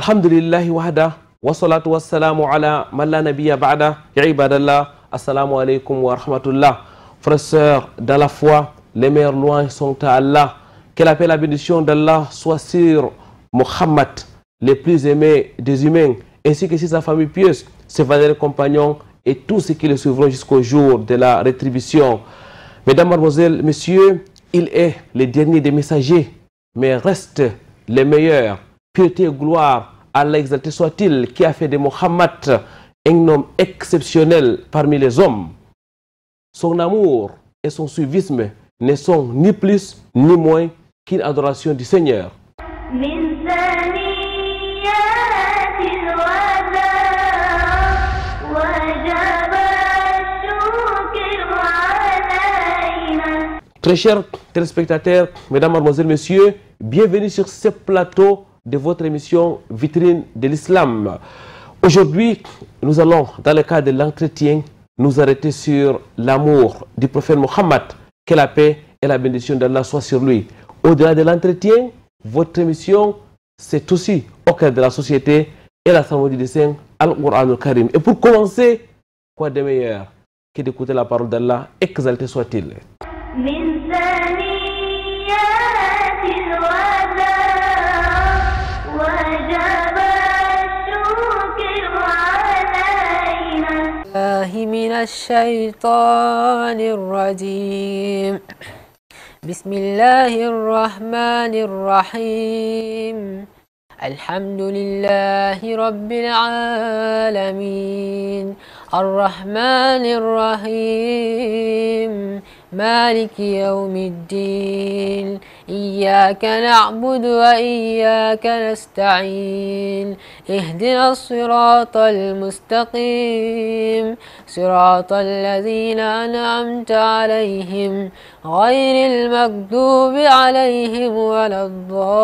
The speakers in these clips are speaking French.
Alhamdulillahi wahda wa salatu wa salamu ala man la nabiyya ba'da. Ya ibadallah, assalamu alaikum wa rahmatullah. Frères et sœurs, dans la foi, les meilleures louanges sont à Allah. Que la paix et la bénédiction d'Allah soit sur Muhammad, le plus aimé des humains, ainsi que sur sa famille pieuse, ses fidèles compagnons et tous ceux qui le suivront jusqu'au jour de la rétribution. Mesdames, mademoiselles, messieurs, il est le dernier des messagers, mais reste le meilleur. Piété et gloire, Allah exalté soit-il, qui a fait de Mohammed un homme exceptionnel parmi les hommes. Son amour et son suivisme ne sont ni plus ni moins qu'une adoration du Seigneur. Très chers téléspectateurs, mesdames, mademoiselles, messieurs, bienvenue sur ce plateau de votre émission Vitrine de l'Islam. Aujourd'hui, nous allons, dans le cadre de l'entretien, nous arrêter sur l'amour du prophète Mohammed, que la paix et la bénédiction d'Allah soient sur lui. Au-delà de l'entretien, votre émission, c'est aussi au cœur de la société et la cérémonie du Saint Al-Qur'an al-Karim. Et pour commencer, quoi de meilleur que d'écouter la parole d'Allah, exalté soit-il. من الشيطان الرجيم بسم الله الرحمن الرحيم الحمد لله رب العالمين الرحمن الرحيم مالك يوم الدين إياك نعبد وإياك نستعين اهدنا الصراط المستقيم صراط الذين أنعمت عليهم غير المغضوب عليهم ولا الضالين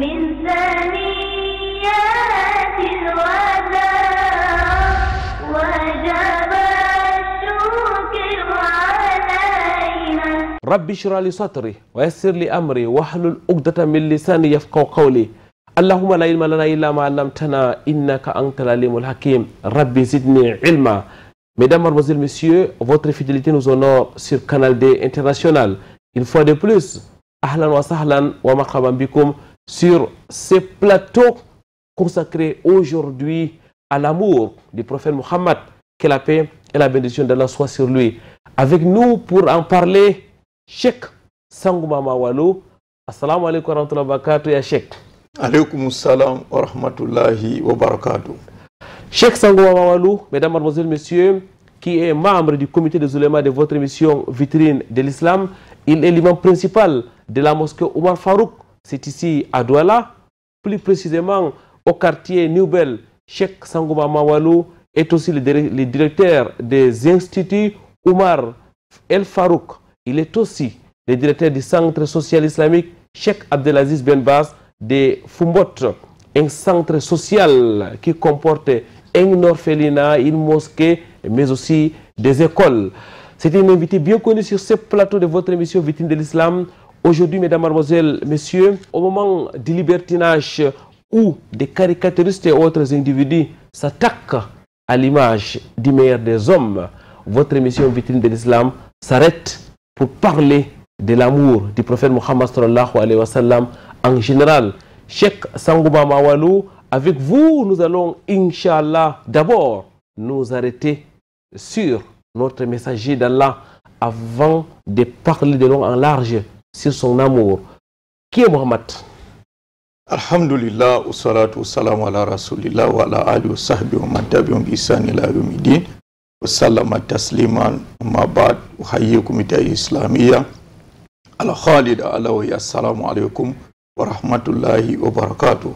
من ثنيات الوداع وجب الشكر علينا ربي اشرح لي صدري ويسر لي امري واحلل عقدة من لساني يفقهوا قولي. اللهم لا علم لنا الا ما علمتنا انك انت العليم الحكيم. ربي زدني علما. Mesdames, mademoiselles, messieurs, votre fidélité nous honore sur Canal D International. Une fois de plus, ahlan wa sahlan wa marhaban bikoum sur ce plateau consacré aujourd'hui à l'amour du prophète Mohammed, que la paix et la bénédiction d'Allah soient sur lui. Avec nous pour en parler, Cheikh Sangouma Mawalou. Assalamu alaikum wa rahmatullahi wa barakatuh, ya Cheikh. Alaikum salam wa rahmatullahi wa barakatuh. Cheikh Sangouma Mawalou, mesdames, mademoiselles, messieurs, qui est membre du comité des oulémas de votre émission Vitrine de l'Islam. Il est l'imam principal de la mosquée Omar Farouk. C'est ici à Douala, plus précisément au quartier Nouvelle. Cheikh Sangouma Mawalou est aussi le directeur des instituts Omar El Farouk. Il est aussi le directeur du centre social islamique Cheikh Abdelaziz Ben Baz de Fumbot, un centre social qui comporte un orphelinat, une mosquée, mais aussi des écoles. C'est un invité bien connu sur ce plateau de votre émission Vitrine de l'Islam. Aujourd'hui, mesdames, mademoiselles, messieurs, au moment du libertinage où des caricaturistes et autres individus s'attaquent à l'image du meilleur des hommes, votre émission Vitrine de l'Islam s'arrête pour parler de l'amour du prophète Mohammed sallallahu alayhi wa sallam en général. Cheikh Sangouma Mawalou, avec vous, nous allons, Inch'Allah, d'abord nous arrêter sur notre messager d'Allah avant de parler de long en large sur son amour. Qui est Mohammed? Alhamdulillah, wa salatu wa salam ala rasulillah wa ala alihi wa sahbihi wa man tabi'ahum bi ihsan ila yawmiddin wa sallama tasliman ma ba'd wa hayyikum bi islamiyya ala khalid ala wa assalamu alaykum wa rahmatullahi wa barakatuh.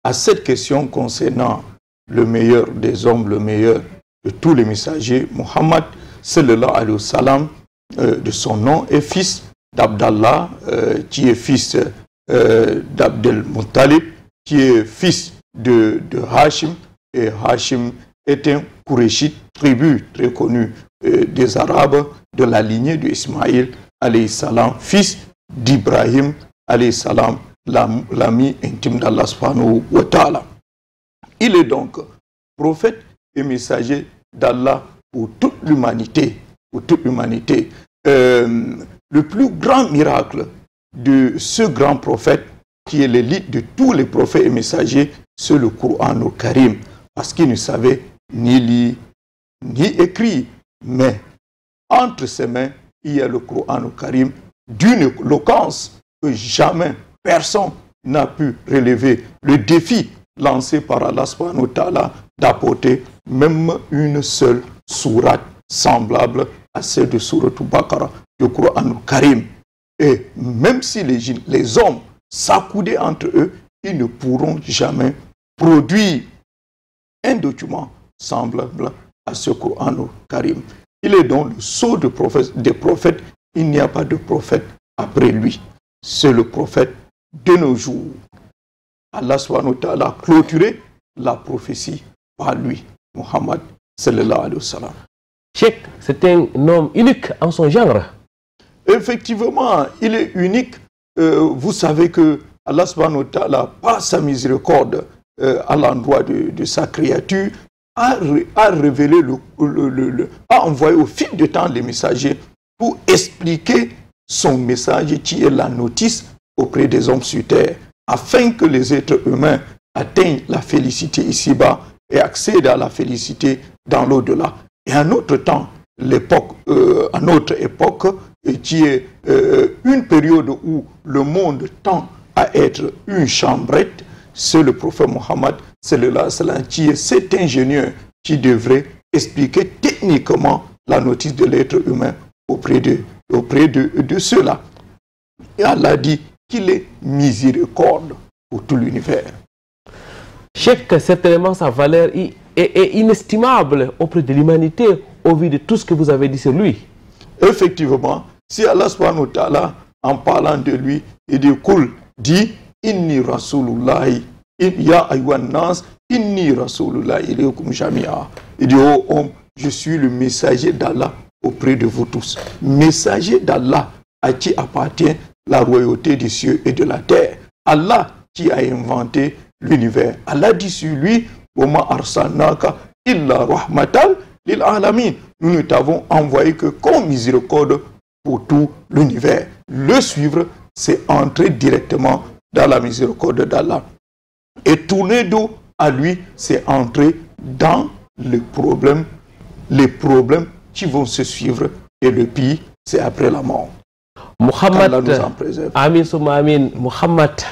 À cette question concernant le meilleur des hommes, le meilleur de tous les messagers, Mohammed sallallahu alayhi wa sallam, de son nom, est fils d'Abdallah, qui est fils d'Abdel Muttalib, qui est fils de Hashim, et Hashim est un Qurayshite, tribu très connue des Arabes, de la lignée d'Ismaïl alayhi salam, fils d'Ibrahim, alayhi salam, l'ami intime d'Allah subhanahu wa ta'ala. Il est donc prophète et messager d'Allah pour toute l'humanité. Pour toute l'humanité. Le plus grand miracle de ce grand prophète, qui est l'élite de tous les prophètes et messagers, c'est le Coran au Karim. Parce qu'il ne savait ni lire, ni écrire. Mais entre ses mains, il y a le Coran au Karim d'une éloquence que jamais personne n'a pu relever. Le défi lancé par Allah subhanahu wa ta'ala d'apporter même une seule sourate semblable à celle de Sourate Al-Baqarah, du Coran au Karim. Et même si les hommes s'accoudaient entre eux, ils ne pourront jamais produire un document semblable à ce Coran au Karim. Il est donc le sceau des prophètes. Il n'y a pas de prophète après lui. C'est le prophète de nos jours. Allah subhanahu wa ta'ala a clôturé la prophétie par lui, Muhammad sallallahu alayhi wa sallam. Cheikh, c'est un homme unique en son genre. Effectivement, il est unique. Vous savez que Allah subhanahu wa ta'ala, par sa miséricorde à l'endroit de sa créature, a révélé, a envoyé au fil du temps les messagers pour expliquer son message qui est la notice auprès des hommes sur terre, afin que les êtres humains atteignent la félicité ici-bas et accèdent à la félicité dans l'au-delà. Et à notre temps, à notre époque, qui est une période où le monde tend à être une chambrette, c'est le prophète Mohammed sallallahu alayhi wa sallam qui est cet ingénieur qui devrait expliquer techniquement la notice de l'être humain auprès de ceux-là. Et Allah dit qu'il est miséricorde pour tout l'univers. Cheikh, certainement sa valeur est inestimable auprès de l'humanité au vu de tout ce que vous avez dit sur lui. Effectivement, si Allah subhanahu wa ta'ala, en parlant de lui, il dit Inni Rasulullahi, ya ayyuhan nas, Inni Rasulullahi ilaykum jami'a. Il dit, oh homme, je suis le messager d'Allah auprès de vous tous. Messager d'Allah à qui appartient la royauté des cieux et de la terre. Allah qui a inventé l'univers. Allah dit sur lui, Wama arsalnaka illa rahmatan lil alamin. Nous ne t'avons envoyé que comme miséricorde pour tout l'univers. Le suivre, c'est entrer directement dans la miséricorde d'Allah. Et tourner dos à lui, c'est entrer dans les problèmes qui vont se suivre. Et le pire, c'est après la mort. Muhammad,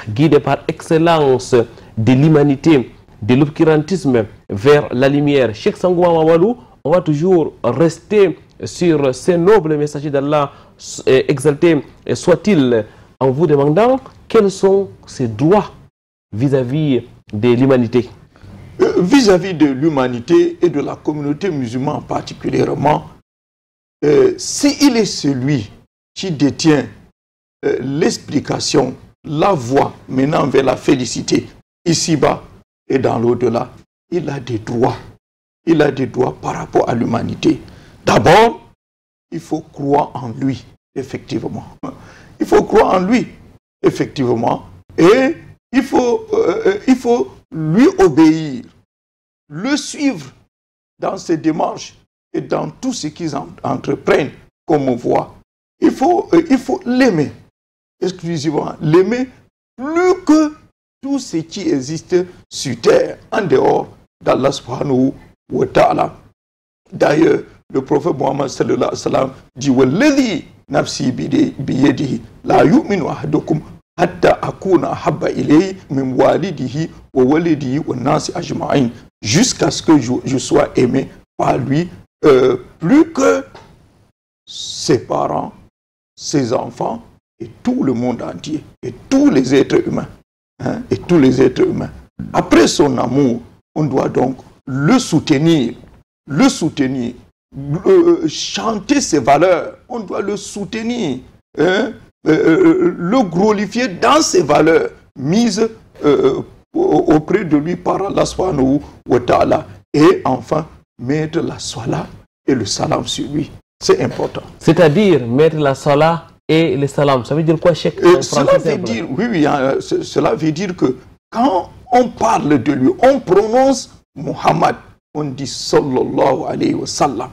guidé par excellence de l'humanité, de l'obscurantisme vers la lumière. Cheikh Sangouma Mamadou, on va toujours rester sur ces nobles messagers d'Allah, exaltés soit-il, en vous demandant quels sont ses droits vis-à-vis de l'humanité. Vis-à-vis de l'humanité et de la communauté musulmane particulièrement, s'il est celui qui détient l'explication, la voie menant vers la félicité, ici-bas et dans l'au-delà, il a des droits. Il a des droits par rapport à l'humanité. D'abord, il faut croire en lui, effectivement. Il faut croire en lui, effectivement. Et il faut lui obéir, le suivre dans ses démarches et dans tout ce qu'ils entreprennent comme voie. Il faut l'aimer, exclusivement. L'aimer plus que tout ce qui existe sur terre, en dehors d'Allah subhanahu wa ta'ala. D'ailleurs, le prophète Mohammed sallallahu alayhi wa sallam dit Walladhi nafsi biyadihi la yu'minu ahadukum hatta akuna habba ilayhi min walidihi wa walidihi wa nasi ajma'in, jusqu'à ce que je sois aimé par lui plus que ses parents, ses enfants et tout le monde entier et tous les êtres humains. Et tous les êtres humains. Après son amour, on doit donc le soutenir, chanter ses valeurs, on doit le soutenir, le glorifier dans ses valeurs mises auprès de lui par Allah subhanahu wa ta'ala, et enfin mettre la salat et le salam sur lui. C'est important. C'est-à-dire mettre la salat et le salam. Ça veut dire quoi, Cheikh? Cela veut dire, oui, cela veut dire que quand on parle de lui, on prononce Muhammad, on dit sallallahu alayhi wa sallam.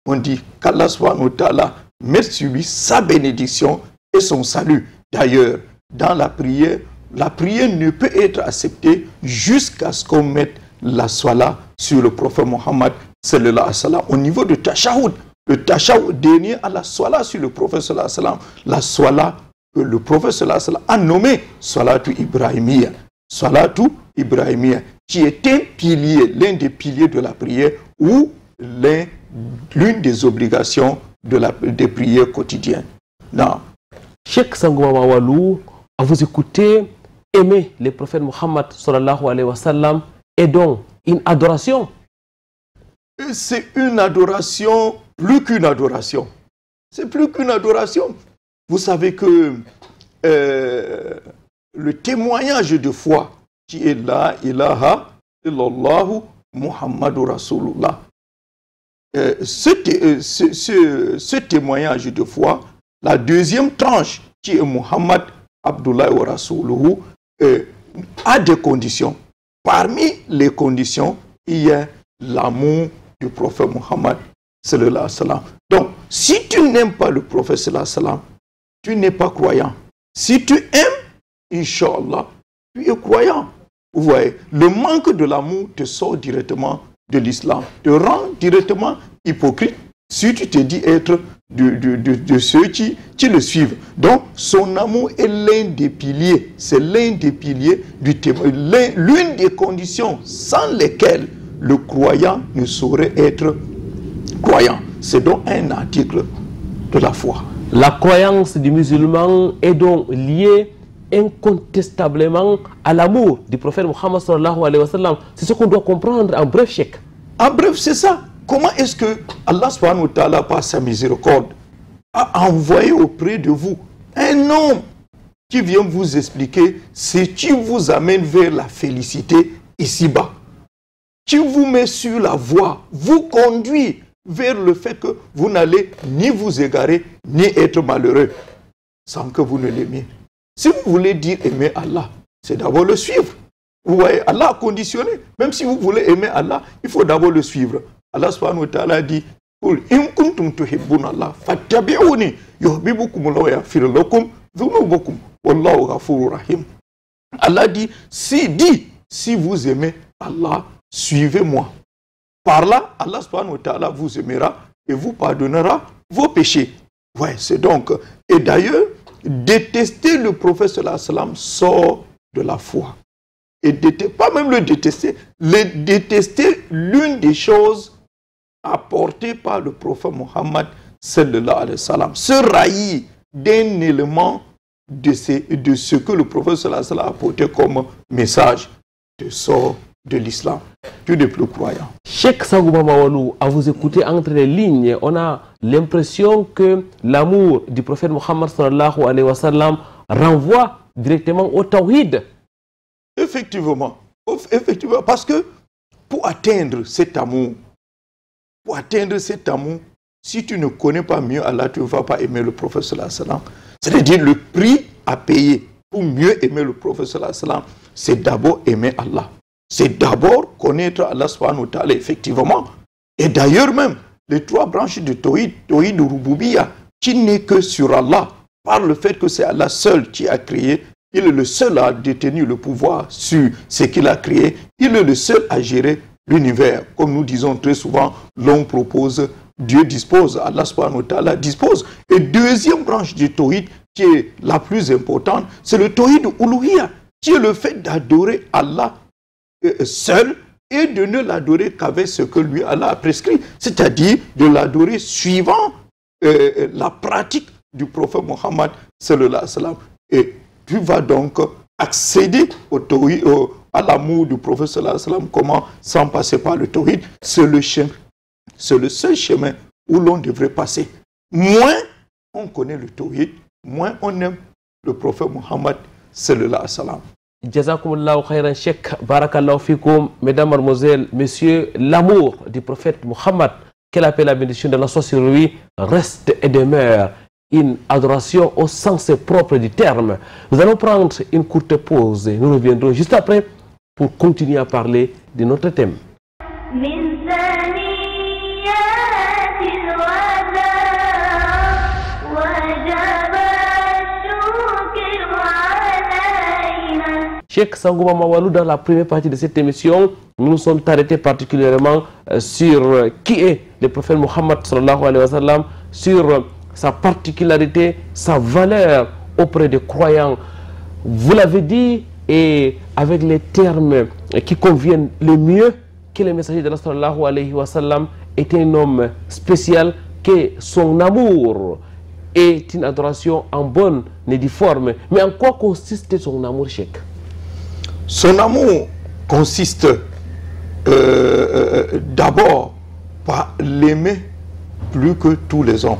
On dit qu'Allah subhanahu wa ta'ala met sur lui sa bénédiction et son salut. D'ailleurs, dans la prière ne peut être acceptée jusqu'à ce qu'on mette la swala sur le prophète Muhammad sallallahu alayhi wa sallam. Au niveau de Tashahhud, le Tashahhud dernier à la swala sur le prophète sallallahu alayhi wa sallam, la swala que le prophète sallallahu alayhi wa sallam a nommée Salatu Ibrahimiyya. Salatu Ibrahimiyya, qui est un pilier, l'un des piliers de la prière ou l'une des obligations des prières quotidiennes. Non. Cheikh Sangouma Mawalou, à vous écouter, aimer le prophète Muhammad sallallahu alayhi wa sallam est donc une adoration. C'est une adoration, plus qu'une adoration. C'est plus qu'une adoration. Vous savez que le témoignage de foi qui est la ilaha illallah Muhammadur Rasulullah. Ce témoignage de foi, la deuxième tranche qui est Muhammad Abdullah wa Rasuluhu, a des conditions. Parmi les conditions, il y a l'amour du prophète Muhammad sallallahu alayhi wa sallam. Donc, si tu n'aimes pas le prophète sallallahu alayhi wa sallam, tu n'es pas croyant. Si tu aimes, Inch'Allah, tu es croyant. Vous voyez, le manque de l'amour te sort directement de l'islam, te rend directement hypocrite si tu te dis être de ceux qui le suivent. Donc, son amour est l'un des piliers, c'est l'un des piliers du témoignage, l'une des conditions sans lesquelles le croyant ne saurait être croyant. C'est donc un article de la foi. La croyance du musulman est donc liée incontestablement à l'amour du prophète Muhammad sallallahu alayhi wa sallam. C'est ce qu'on doit comprendre en bref, Cheikh. En bref, c'est ça. Comment est-ce que Allah subhanahu wa ta'ala, par sa miséricorde, a envoyé auprès de vous un homme qui vient vous expliquer ce qui vous amène vers la félicité ici-bas, qui vous met sur la voie, vous conduit vers le fait que vous n'allez ni vous égarer, ni être malheureux, sans que vous ne l'aimiez. Si vous voulez dire aimer Allah, c'est d'abord le suivre. Vous voyez, Allah a conditionné. Même si vous voulez aimer Allah, il faut d'abord le suivre. Allah subhanahu wa ta'ala dit in kuntum tuhibbuna Allah fattabi'uni yuhibbukum Allah wa yaghfir lakum dhunubakum wallahu ghafurur rahim. Allah dit si vous aimez Allah, suivez-moi. Par là, Allah subhanahu wa ta'ala vous aimera et vous pardonnera vos péchés. Ouais, c'est donc. Et d'ailleurs, détester le prophète sallallahu alayhi wa sallam sort de la foi. Et pas même le détester l'une des choses apportées par le prophète Muhammad sallallahu alayhi wa sallam. Se raillir d'un élément de ce que le prophète sallallahu alayhi wa sallam a apporté comme message te sort de l'islam. Tu n'es plus croyant. Cheikh Sangouma Mawalou, à vous écouter entre les lignes, on a l'impression que l'amour du prophète Muhammad sallallahu alayhi wa sallam renvoie directement au tawhid. Effectivement, parce que pour atteindre cet amour, si tu ne connais pas mieux Allah, tu ne vas pas aimer le prophète sallallahu alayhi wa sallam. C'est-à-dire le prix à payer pour mieux aimer le prophète sallallahu alayhi wa sallam, c'est d'abord aimer Allah. C'est d'abord connaître Allah subhanahu wa ta'ala, effectivement. Et d'ailleurs même, les trois branches de Tawhid, Tawhid Rububiyya, qui n'est que sur Allah, par le fait que c'est Allah seul qui a créé, il est le seul à détenir le pouvoir sur ce qu'il a créé, il est le seul à gérer l'univers. Comme nous disons très souvent, l'homme propose, Dieu dispose, Allah subhanahu wa ta'ala dispose. Et deuxième branche du Tawhid, qui est la plus importante, c'est le Tawhid Uluhiyya, qui est le fait d'adorer Allah seul et de ne l'adorer qu'avec ce que lui Allah a prescrit, c'est-à-dire de l'adorer suivant la pratique du prophète Muhammad sallallahu alayhi wa sallam. Et tu vas donc accéder à l'amour du prophète sallallahu alayhi wa sallam. Comment? Sans passer par le tawhid. C'est le seul chemin où l'on devrait passer. Moins on connaît le tawhid, moins on aime le prophète Muhammad sallallahu alayhi wa sallam. Jazakumullahu khairan, Cheikh, barakallahu fikoum, mesdames, mademoiselles, messieurs, l'amour du prophète Muhammad, qu'elle appelle la bénédiction de la soie sur lui, reste et demeure une adoration au sens propre du terme. Nous allons prendre une courte pause et nous reviendrons juste après pour continuer à parler de notre thème. Cheikh Sangouma Mawalou, dans la première partie de cette émission, nous nous sommes arrêtés particulièrement sur qui est le prophète Mohammed sallallahu alayhi wa sallam, sur sa particularité, sa valeur auprès des croyants. Vous l'avez dit, et avec les termes qui conviennent le mieux, que le messager de Allah sallallahu alayhi wa sallam est un homme spécial, que son amour est une adoration en bonne et due forme. Mais en quoi consiste son amour, Cheikh? Son amour consiste d'abord par l'aimer plus que tous les hommes,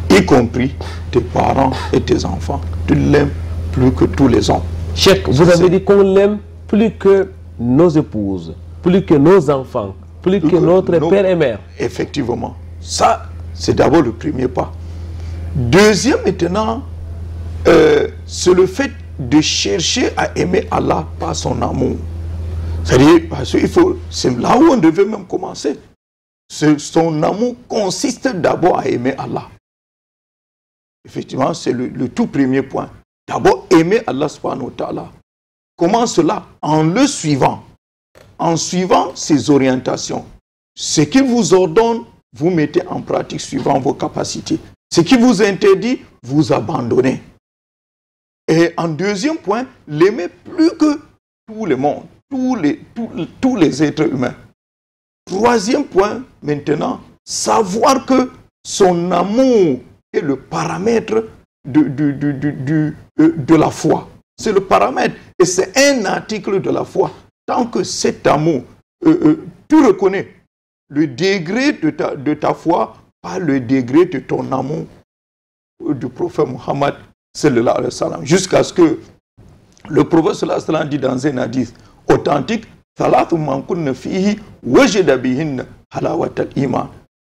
y compris tes parents et tes enfants. Tu l'aimes plus que tous les hommes. Cheikh, vous avez dit qu'on l'aime plus que nos épouses, plus que nos enfants, plus que notre père et mère. Effectivement. Ça, c'est d'abord le premier pas. Deuxième, maintenant, c'est le fait de chercher à aimer Allah par son amour. C'est-à-dire, parce qu'il faut, c'est là où on devait même commencer. Son amour consiste d'abord à aimer Allah. Effectivement, c'est le tout premier point. D'abord, aimer Allah subhanahu wa ta'ala. Comment cela? En le suivant. En suivant ses orientations. Ce qu'il vous ordonne, vous mettez en pratique suivant vos capacités. Ce qui vous interdit, vous abandonnez. Et en deuxième point, l'aimer plus que tout le monde, tous les êtres humains. Troisième point, maintenant, savoir que son amour est le paramètre de la foi. C'est le paramètre et c'est un article de la foi. Tant que cet amour, tu reconnais le degré de ta foi par le degré de ton amour du prophète Mohammed sallallahu alayhi wa sallam, jusqu'à ce que le prophète sallallahu alayhi wa sallam dit dans un hadith authentique, c'est-à-dire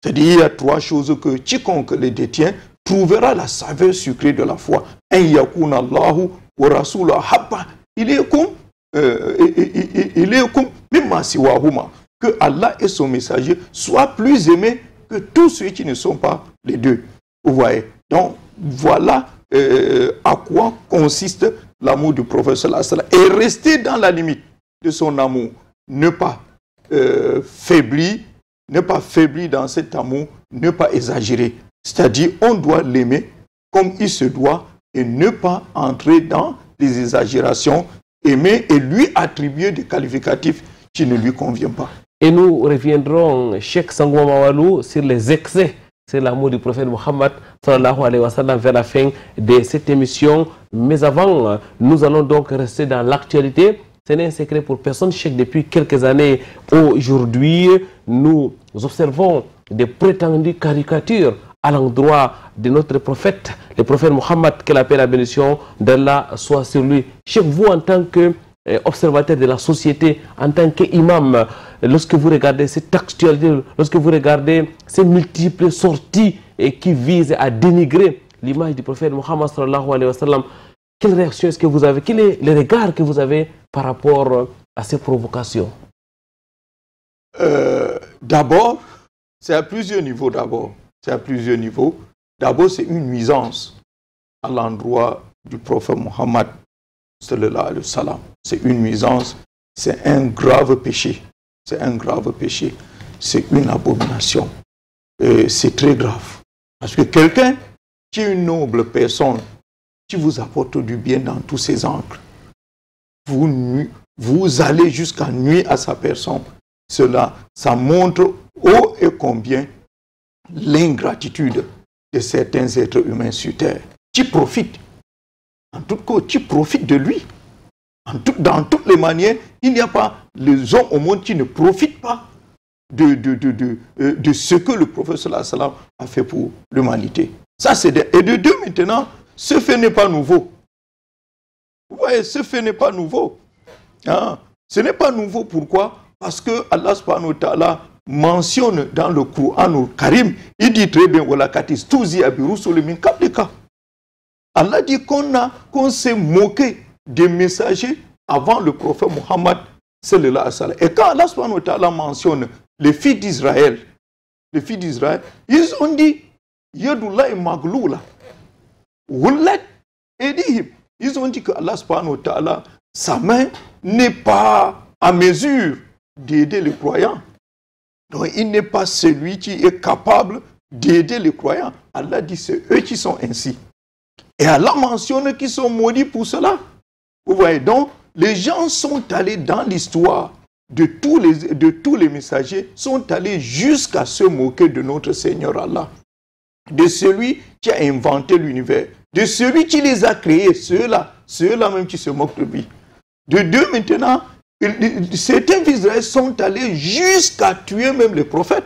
il y a trois choses que quiconque les détient trouvera la saveur sucrée de la foi. En yakuna Allahu wa rasuluhu habba ilaykum mimma siwahuma, que Allah et son messager soient plus aimés que tous ceux qui ne sont pas les deux. Vous voyez. Donc voilà à quoi consiste l'amour du prophète sallallahu alayhi wa sallam. Et rester dans la limite de son amour. Ne pas faiblir dans cet amour, ne pas exagérer. C'est-à-dire, on doit l'aimer comme il se doit et ne pas entrer dans les exagérations, aimer et lui attribuer des qualificatifs qui ne lui conviennent pas. Et nous reviendrons, Cheikh Sangouma Mawalou, sur les excès. C'est l'amour du prophète Mohammed sallallahu alayhi wa sallam vers la fin de cette émission. Mais avant, nous allons donc rester dans l'actualité. Ce n'est un secret pour personne, Cheikh. Depuis quelques années, aujourd'hui, nous observons des prétendues caricatures à l'endroit de notre prophète, le prophète Mohammed, que la paix et la bénédiction d'Allah soit sur lui. Cheikh, vous en tant qu'observateur de la société, en tant qu'imam, lorsque vous regardez cette actualité, lorsque vous regardez ces multiples sorties qui visent à dénigrer l'image du prophète Mohammed sallallahu alayhi wa sallam, quelle réaction est-ce que vous avez? Quel est le regard que vous avez par rapport à ces provocations? D'abord, c'est à plusieurs niveaux d'abord. C'est à plusieurs niveaux. D'abord, c'est une nuisance à l'endroit du prophète Mohammed sallallahu alayhi wa sallam. C'est une nuisance, c'est un grave péché. C'est un grave péché. C'est une abomination. C'est très grave. Parce que quelqu'un qui est une noble personne, qui vous apporte du bien dans tous ses angles, vous allez jusqu'à nuire à sa personne. Cela, ça montre haut et combien l'ingratitude de certains êtres humains sur terre. Qui profitent, en tout cas, qui profitent de lui. Dans toutes les manières, il n'y a pas les hommes au monde qui ne profitent pas de ce que le prophète sallallahu alayhi wa sallam a fait pour l'humanité. Ça, c'est et de deux, maintenant, ce fait n'est pas nouveau. Vous voyez, ce fait n'est pas nouveau. Hein? Ce n'est pas nouveau, pourquoi? Parce que Allah subhanahu wa ta'ala mentionne dans le Coran Karim, il dit très bien, Allah dit qu'on s'est moqué des messagers avant le prophète Muhammad sallallahu alayhi wa sallam. Et quand Allah subhanahu wa ta'ala mentionne les filles d'Israël, ils ont dit Yadullahi magloula, Wullat edihim. Ils ont dit que Allah subhanahu wa ta'ala, sa main n'est pas à mesure d'aider les croyants. Donc il n'est pas celui qui est capable d'aider les croyants. Allah dit c'est eux qui sont ainsi. Et Allah mentionne qu'ils sont maudits pour cela. Vous voyez, donc les gens sont allés dans l'histoire de tous les messagers, sont allés jusqu'à se moquer de notre Seigneur Allah, de celui qui a inventé l'univers, de celui qui les a créés, ceux-là même qui se moquent de lui. De Dieu maintenant, certains d'Israël sont allés jusqu'à tuer même les prophètes.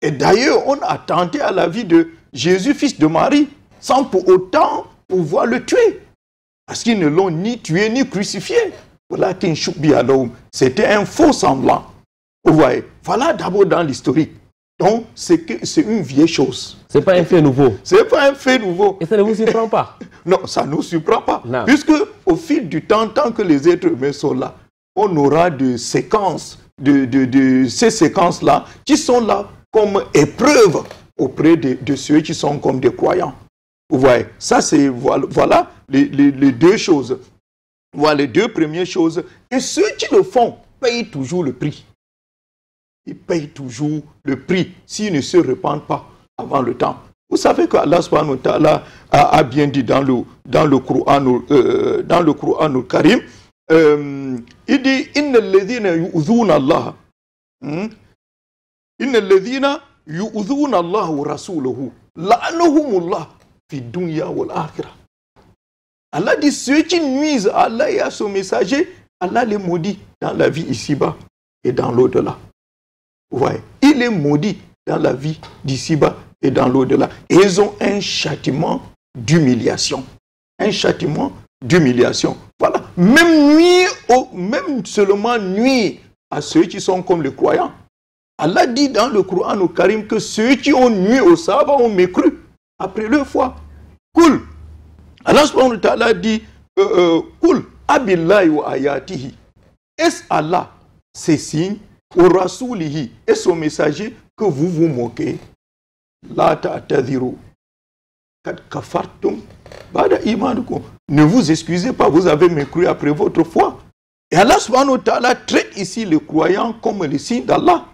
Et d'ailleurs, on a tenté à la vie de Jésus, fils de Marie, sans pour autant pouvoir le tuer. Parce qu'ils ne l'ont ni tué ni crucifié. Voilà qu'un choukbi aloum. C'était un faux semblant. Vous voyez, voilà d'abord dans l'historique. Donc, c'est une vieille chose. Ce n'est pas un fait nouveau. Ce n'est pas un fait nouveau. Et ça ne vous surprend pas? Non, ça ne nous surprend pas. Non. Puisque au fil du temps, tant que les êtres humains sont là, on aura des séquences, ces séquences-là, qui sont là comme épreuve auprès de ceux qui sont comme des croyants. Vous voyez, ça c'est, voilà les deux choses. Voilà les deux premières choses. Et ceux qui le font payent toujours le prix. Ils payent toujours le prix s'ils ne se repentent pas avant le temps. Vous savez que Allah subhanahu wa ta'ala a bien dit dans le Coran au Karim, il dit Inna alladhina yu'udhuna Allah. Inna alladhina yu'udhuna Allah wa rasulahu la'anahumullah fi dunya wal akhirah. Allah dit ceux qui nuisent à Allah et à son messager, Allah les maudit dans la vie ici-bas et dans l'au-delà. Vous voyez, il est maudit dans la vie d'ici-bas et dans l'au-delà. Et ils ont un châtiment d'humiliation. Un châtiment d'humiliation. Voilà. Même seulement nuire à ceux qui sont comme les croyants. Allah dit dans le Coran au Karim que ceux qui ont nuit aux Sahaba ont mécru après leur foi. Cool. Allah subhanahu wa ta'ala dit Cool. Abillahi wa ayatihi. Est-ce Allah, ses signes, au rasulihi et son messager que vous vous moquez? La ta'tadhiru kad kafartum ba'da imanikum. Ne vous excusez pas, vous avez mécru après votre foi. Et Allah subhanahu wa ta'ala traite ici les croyants comme les signes d'Allah.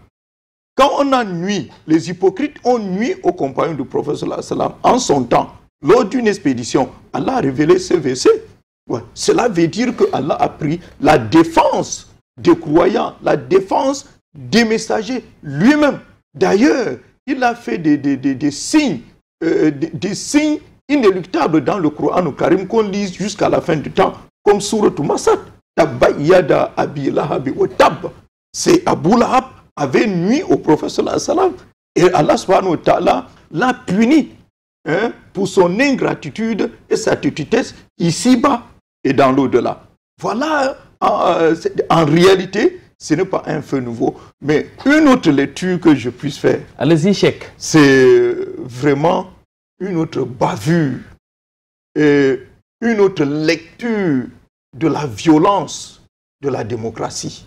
Quand on a nuit, les hypocrites ont nuit aux compagnons du prophète sallallahu alayhi wa sallam en son temps, lors d'une expédition. Allah a révélé ce verset. Ouais. Cela veut dire que Allah a pris la défense des croyants, la défense des messagers lui-même. D'ailleurs, il a fait des signes inéluctables dans le Coran au Karim qu'on lise jusqu'à la fin du temps, comme Surat Masad. Tabayyada Abi Lahab wa Tab. C'est Abu Lahab avait nuit au prophète sallallahu alayhi wa sallam. Et Allah subhanahu wa ta'ala l'a puni pour son ingratitude et sa tutesse ici-bas et dans l'au-delà. Voilà, en réalité, ce n'est pas un fait nouveau, mais une autre lecture que je puisse faire. Allez-y, Cheikh. C'est vraiment une autre bavure et une autre lecture de la violence de la démocratie.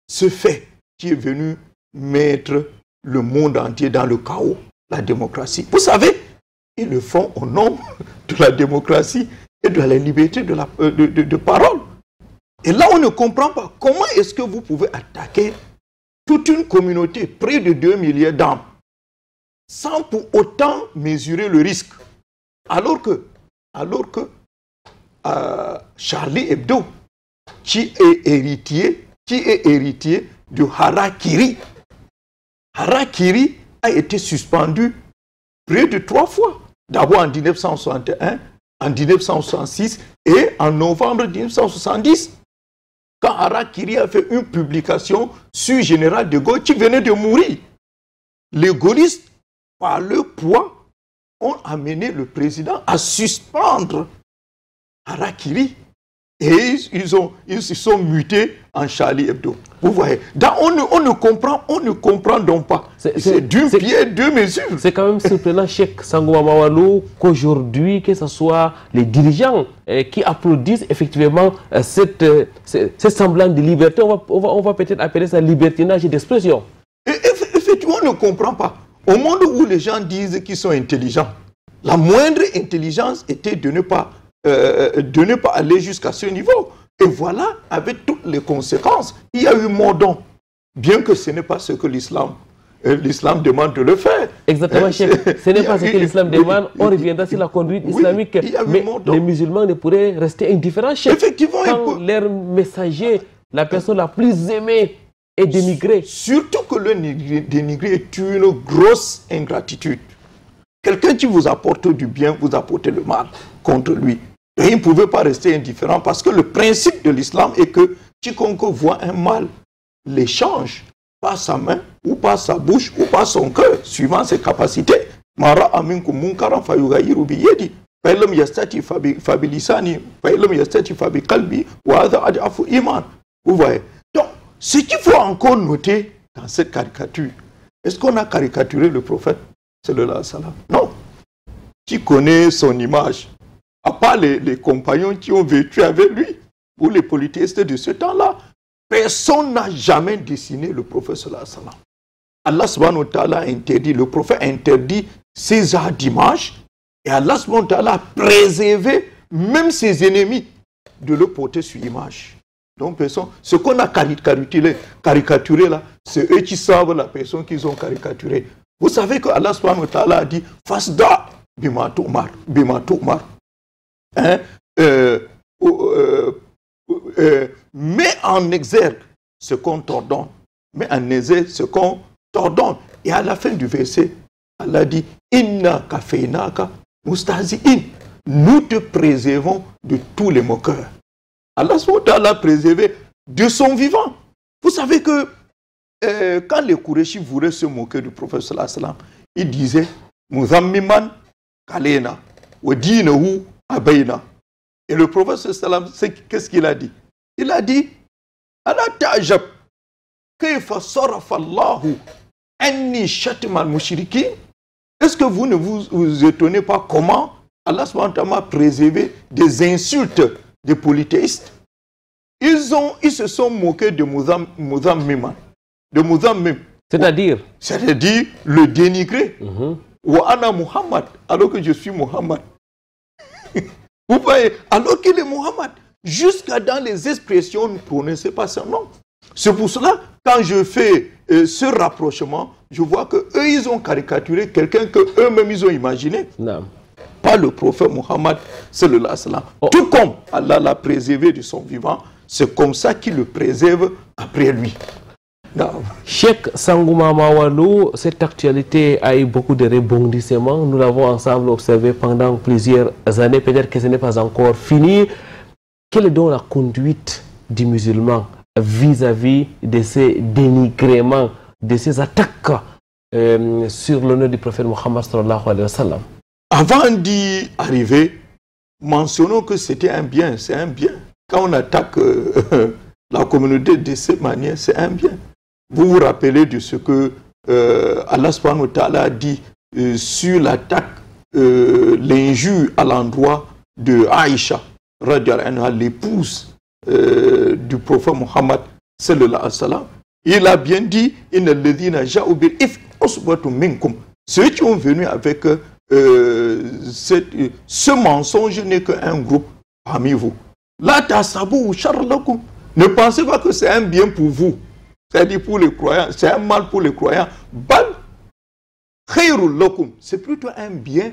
Ce fait qui est venu mettre le monde entier dans le chaos, la démocratie. Vous savez, ils le font au nom de la démocratie et de la liberté de parole. Et là, on ne comprend pas comment est-ce que vous pouvez attaquer toute une communauté, près de 2 milliards d'âmes, sans pour autant mesurer le risque. Alors que Charlie Hebdo, qui est héritier du Harakiri. Harakiri a été suspendu près de 3 fois. D'abord en 1961, en 1966 et en novembre 1970. Quand Harakiri a fait une publication sur Général de Gaulle qui venait de mourir. Les gaullistes, par leur poids, ont amené le président à suspendre Harakiri. Et ils se sont mutés en Charlie Hebdo. Vous voyez, on ne comprend donc pas. C'est d'une pierre deux mesures. C'est quand même surprenant, Cheikh Sangouma Mawalou, qu'aujourd'hui, que ce soit les dirigeants qui applaudissent effectivement ce semblant de liberté, on va peut-être appeler ça libertinage d'expression. Effectivement, on ne comprend pas. Au monde où les gens disent qu'ils sont intelligents, la moindre intelligence était de ne pas aller jusqu'à ce niveau. Et voilà, avec toutes les conséquences, il y a eu mordant. Bien que ce n'est pas ce que l'islam demande de le faire. Exactement, Cheikh. Ce n'est pas ce que l'islam demande. On reviendra sur la conduite islamique. Mais les musulmans ne pourraient rester indifférents, Cheikh. Effectivement. Quand leur messager, la personne la plus aimée, est dénigrée. Surtout que le dénigré est une grosse ingratitude. Quelqu'un qui vous apporte du bien, vous apportez le mal contre lui. Et il ne pouvait pas rester indifférent parce que le principe de l'islam est que quiconque voit un mal l'échange par sa main ou par sa bouche ou par son cœur, suivant ses capacités. Mara aminkum munkaran fayughayiru biyadi fa illam yastati fa bi lisani fa illam yastati fa bi qalbi wa hadha ad'afu iman. Vous voyez. Donc, ce qu'il faut encore noter dans cette caricature, est-ce qu'on a caricaturé le prophète sallallahu alayhi wa sallam? Non. Qui connaît son image? À part les compagnons qui ont vécu avec lui, ou les polythéistes de ce temps-là, personne n'a jamais dessiné le prophète sallallahu alayhi wa sallam. Allah subhanahu wa ta'ala interdit, le prophète interdit ces arts d'image, et Allah subhanahu wa ta'ala a préservé même ses ennemis de le porter sur image. Donc, ce qu'on a caricaturé là, c'est eux qui savent la personne qu'ils ont caricaturée. Vous savez que Allah subhanahu wa ta'ala a dit Fasda bima tu'mar, bima tu'mar. Mets en exergue ce qu'on t'ordonne. Mets en exergue ce qu'on t'ordonne. Et à la fin du verset, Allah dit Inna kafeinaka mustazi'in. Nous te préservons de tous les moqueurs. Allah l'a préservé de son vivant. Vous savez que quand les Qurayshi voulaient se moquer du prophète sallallahu alayhi wa sallam, ils disaient Muzammiman kalena wa dinahu abayna. Et le prophète sallallahu alayhi wa sallam, qu'est-ce qu'il a dit? Il a dit Ala ta'jab kayfa sarafa Allahu anni shatma al-mushrikin. Est-ce que vous ne vous étonnez pas comment Allah a préservé des insultes des polythéistes? Ils se sont moqués de Muzammim. C'est-à-dire le dénigrer. Wa ana Muhammad, alors que je suis Muhammad. Vous voyez, alors qu'il est Muhammad. Jusqu'à dans les expressions, ne prononçez pas son nom. C'est pour cela, quand je fais ce rapprochement, je vois qu'eux, ils ont caricaturé quelqu'un qu'eux-mêmes, ils ont imaginé. Non. Pas le prophète Mohammed, sallallahu alayhi wa sallam. Tout comme Allah l'a préservé de son vivant, c'est comme ça qu'il le préserve après lui. Cheikh Sangouma Mawalou, cette actualité a eu beaucoup de rebondissements. Nous l'avons ensemble observé pendant plusieurs années. Peut-être que ce n'est pas encore fini. Quelle est donc la conduite du musulman vis-à-vis de ces dénigrements, de ces attaques sur l'honneur du prophète Mohammed sallallahu alayhi wa sallam? Avant d'y arriver, mentionnons que c'était un bien, c'est un bien. Quand on attaque la communauté de cette manière, c'est un bien. Vous vous rappelez de ce que Allah subhanahu wa ta'ala a dit sur l'attaque, l'injure à l'endroit de Aïcha, l'épouse du prophète Mohammed sallallahu alayhi wa sallam. Il a bien dit ceux qui ont venu avec ce mensonge n'est qu'un groupe parmi vous. Ne pensez pas que c'est un bien pour vous. C'est-à-dire pour les croyants, c'est un mal pour les croyants. C'est plutôt un bien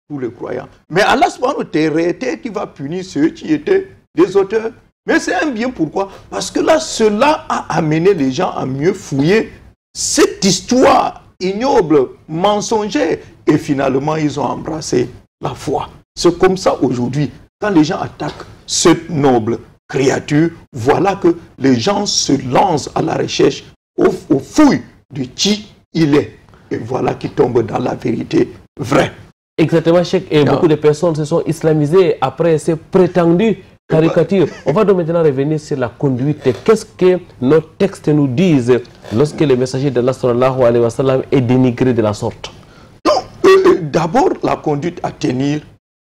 pour les croyants. Mais Allah subhanahu wa ta'ala qui va punir ceux qui étaient des auteurs. Mais c'est un bien, pourquoi? Parce que là, cela a amené les gens à mieux fouiller cette histoire ignoble, mensongère. Et finalement, ils ont embrassé la foi. C'est comme ça aujourd'hui. Quand les gens attaquent cette noble créature, voilà que les gens se lancent à la recherche, aux fouilles de qui il est. Et voilà qu'ils tombent dans la vérité vraie. Exactement, Cheikh. Et beaucoup de personnes se sont islamisées après ces prétendus caricature. On va donc maintenant revenir sur la conduite. Qu'est-ce que nos textes nous disent lorsque le messager d'Allah sallallahu alayhi wa sallam est dénigré de la sorte? D'abord, la conduite à tenir,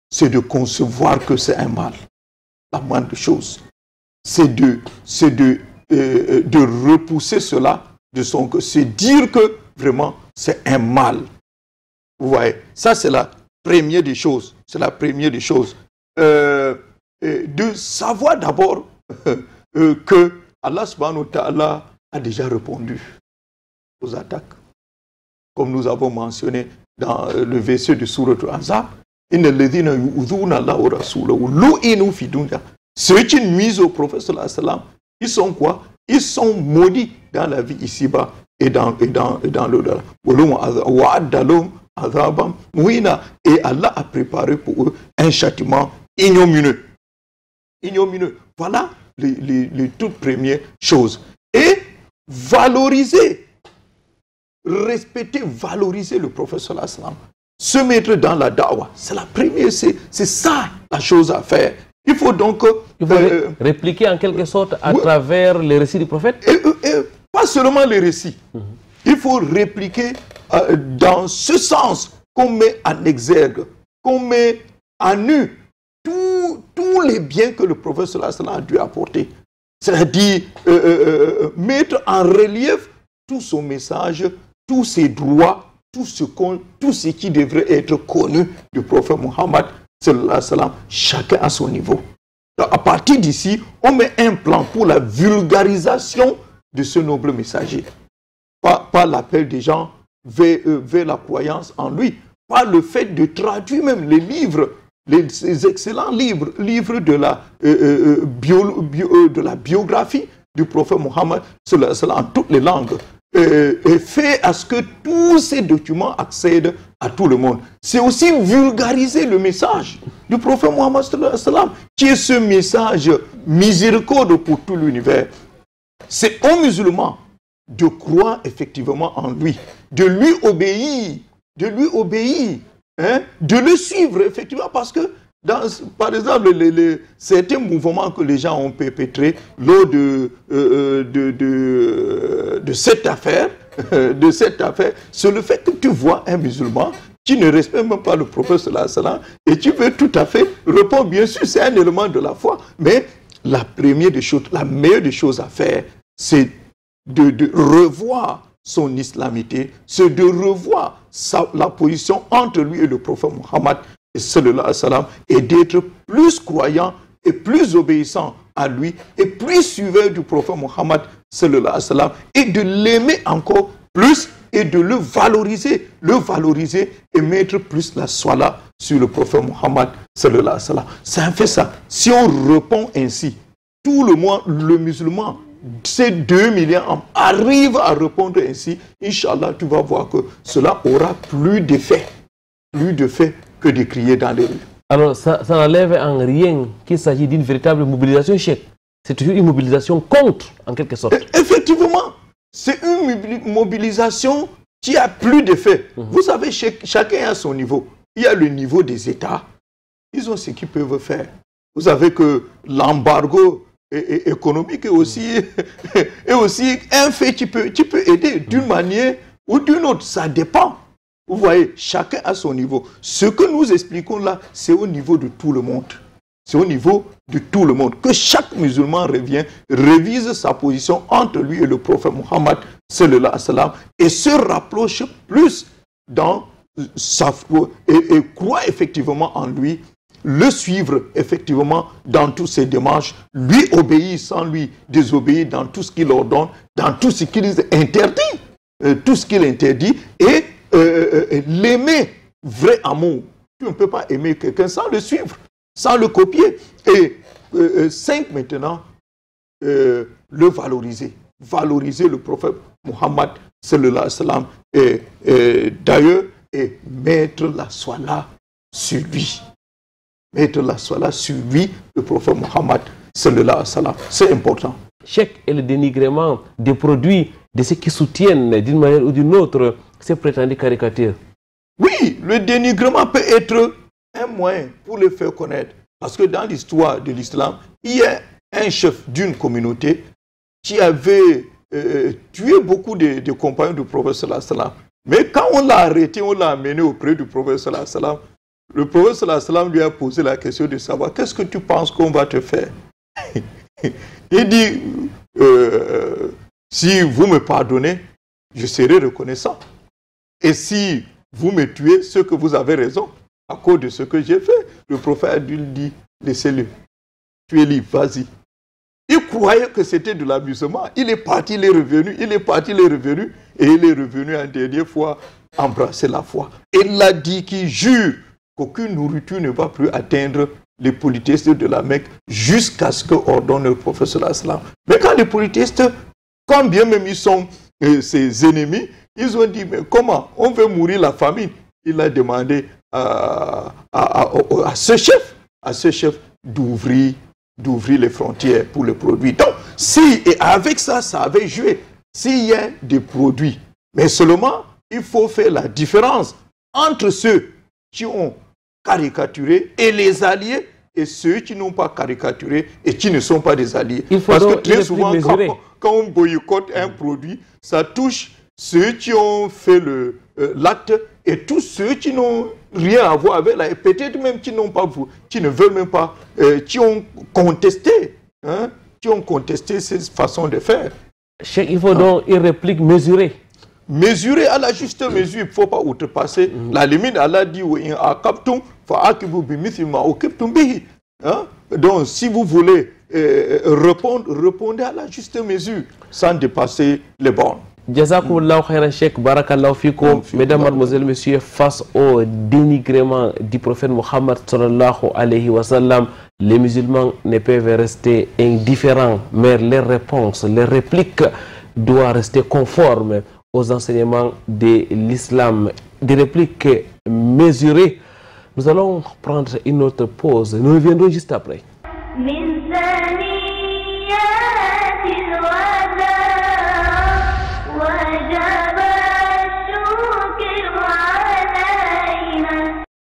c'est de concevoir que c'est un mal. La moindre chose. C'est de repousser cela de son cœur. C'est dire que vraiment c'est un mal. Vous voyez, ça c'est la première des choses. C'est la première des choses. De savoir d'abord que Allah subhanahu wa ta'ala a déjà répondu aux attaques. Comme nous avons mentionné dans le verset de Sourate Al-Ahzab, ceux qui nuisent au prophète sallallahu alayhi wa sallam, ils sont quoi? Ils sont maudits dans la vie ici-bas et dans l'au-delà. Et Allah a préparé pour eux un châtiment ignominieux. Voilà les toutes premières choses. Et valoriser, respecter, valoriser le prophète sallallahu alayhi wa sallam. Se mettre dans la da'wah, c'est la première, c'est ça la chose à faire. Il faut donc répliquer en quelque sorte à travers les récits du prophète. Et pas seulement les récits. Il faut répliquer dans ce sens qu'on met en exergue, qu'on met à nu tous les biens que le prophète sallallahu alayhi wa sallam a dû apporter. C'est-à-dire mettre en relief tout son message, tous ses droits, tout ce qui devrait être connu du prophète Mohammed sallallahu alayhi wa sallam, chacun à son niveau. Donc, à partir d'ici, on met un plan pour la vulgarisation de ce noble messager. Pas l'appel des gens vers la croyance en lui, pas le fait de traduire même les livres, les excellents livres de la biographie du prophète Mohammed sallallahu alayhi wa sallam en toutes les langues. Et fait à ce que tous ces documents accèdent à tout le monde. C'est aussi vulgariser le message du prophète Mohammed sallallahu alayhi wa sallam, qui est ce message miséricorde pour tout l'univers. C'est aux musulmans de croire effectivement en lui, de lui obéir, hein, de le suivre effectivement, parce que par exemple, certains mouvements que les gens ont perpétrés lors de cette affaire, c'est le fait que tu vois un musulman qui ne respecte même pas le prophète sallallahu alayhi wa sallam et tu veux tout à fait répondre, bien sûr, c'est un élément de la foi, mais la première des choses, la meilleure des choses à faire, c'est de revoir son islamité, c'est de revoir la position entre lui et le prophète Mohammed sallallahu alayhi wa sallam, et d'être plus croyant et plus obéissant à lui et plus suiveur du prophète Mohammed sallallahu alayhi wa sallam, et de l'aimer encore plus et de le valoriser et mettre plus la swala sur le prophète Mohammed sallallahu alayhi wa sallam. C'est un fait ça. Si on répond ainsi, tout le monde, le musulman, ces 2 milliards hommes arrivent à répondre ainsi, Inch'Allah, tu vas voir que cela aura plus d'effet que de crier dans les rues. Alors, ça n'enlève en rien qu'il s'agit d'une véritable mobilisation, Cheikh. C'est toujours une mobilisation contre, en quelque sorte. Effectivement, c'est une mobilisation qui a plus d'effet. Vous savez, chacun a son niveau. Il y a le niveau des États. Ils ont ce qu'ils peuvent faire. Vous savez que l'embargo économique est aussi un fait qui peut aider d'une manière ou d'une autre. Ça dépend. Vous voyez, chacun a son niveau. Ce que nous expliquons là, c'est au niveau de tout le monde. C'est au niveau de tout le monde. Que chaque musulman révise sa position entre lui et le prophète Mohammed sallallahu alayhi wa sallam et se rapproche plus dans sa foi et croit effectivement en lui, le suivre effectivement dans toutes ses démarches, lui obéir sans lui désobéir dans tout ce qu'il ordonne, dans tout ce qu'il interdit, et l'aimer, vrai amour. Tu ne peux pas aimer quelqu'un sans le suivre, sans le copier. Et 5 maintenant, le valoriser. Valoriser le prophète Mohammed sallallahu alayhi wa sallam et d'ailleurs, et mettre la swala sur lui. Mettre la swala sur lui, le prophète Mohammed sallallahu alayhi wa sallam. C'est important. Cheikh, et le dénigrement des produits de ceux qui soutiennent d'une manière ou d'une autre ces prétendues caricatures. Oui, le dénigrement peut être un moyen pour les faire connaître. Parce que dans l'histoire de l'islam, il y a un chef d'une communauté qui avait tué beaucoup de compagnons du prophète sallallahu alayhi wa sallam. Mais quand on l'a arrêté, on l'a amené auprès du prophète sallallahu alayhi wa sallam, le prophète sallallahu alayhi wa sallam lui a posé la question de savoir qu'est-ce que tu penses qu'on va te faire. Il dit, si vous me pardonnez, je serai reconnaissant. Et si vous me tuez, ce que vous avez raison, à cause de ce que j'ai fait, le prophète lui dit, laissez-le, tu es libre, vas-y. Il croyait que c'était de l'amusement. Il est parti, il est revenu, il est parti, il est revenu, et il est revenu une dernière fois embrasser la foi. Et il a dit qu'il jure qu'aucune nourriture ne va plus atteindre les polythéistes de la Mecque jusqu'à ce que ordonne le prophète sallallahu alayhi wa sallam. Mais quand les polythéistes, quand bien même ils sont ses ennemis, ils ont dit, mais comment on veut mourir la famine? Il a demandé à ce chef d'ouvrir les frontières pour les produits. Donc, et avec ça, ça avait joué. S'il y a des produits, mais seulement, il faut faire la différence entre ceux qui ont caricaturé et les alliés et ceux qui n'ont pas caricaturé et qui ne sont pas des alliés. Parce que très souvent, quand on boycotte un produit, ça touche ceux qui ont fait l'acte et tous ceux qui n'ont rien à voir avec là, et peut-être même qui n'ont pas, qui ne veulent même pas, qui ont contesté, cette façon de faire. Cheikh, il faut donc une réplique mesurée. Mesurer à la juste mesure, il ne faut pas outrepasser. La limite, Allah dit, donc si vous voulez répondre, répondez à la juste mesure, sans dépasser les bornes. Jazakumullahu khairan Cheikh, barakallahu fikum. Mesdames, mademoiselles, messieurs, face au dénigrement du prophète Mohammed sallallahu alayhi wa sallam, les musulmans ne peuvent rester indifférents, mais les réponses, les répliques doivent rester conformes aux enseignements de l'islam. Des répliques mesurées. Nous allons prendre une autre pause. Nous reviendrons juste après.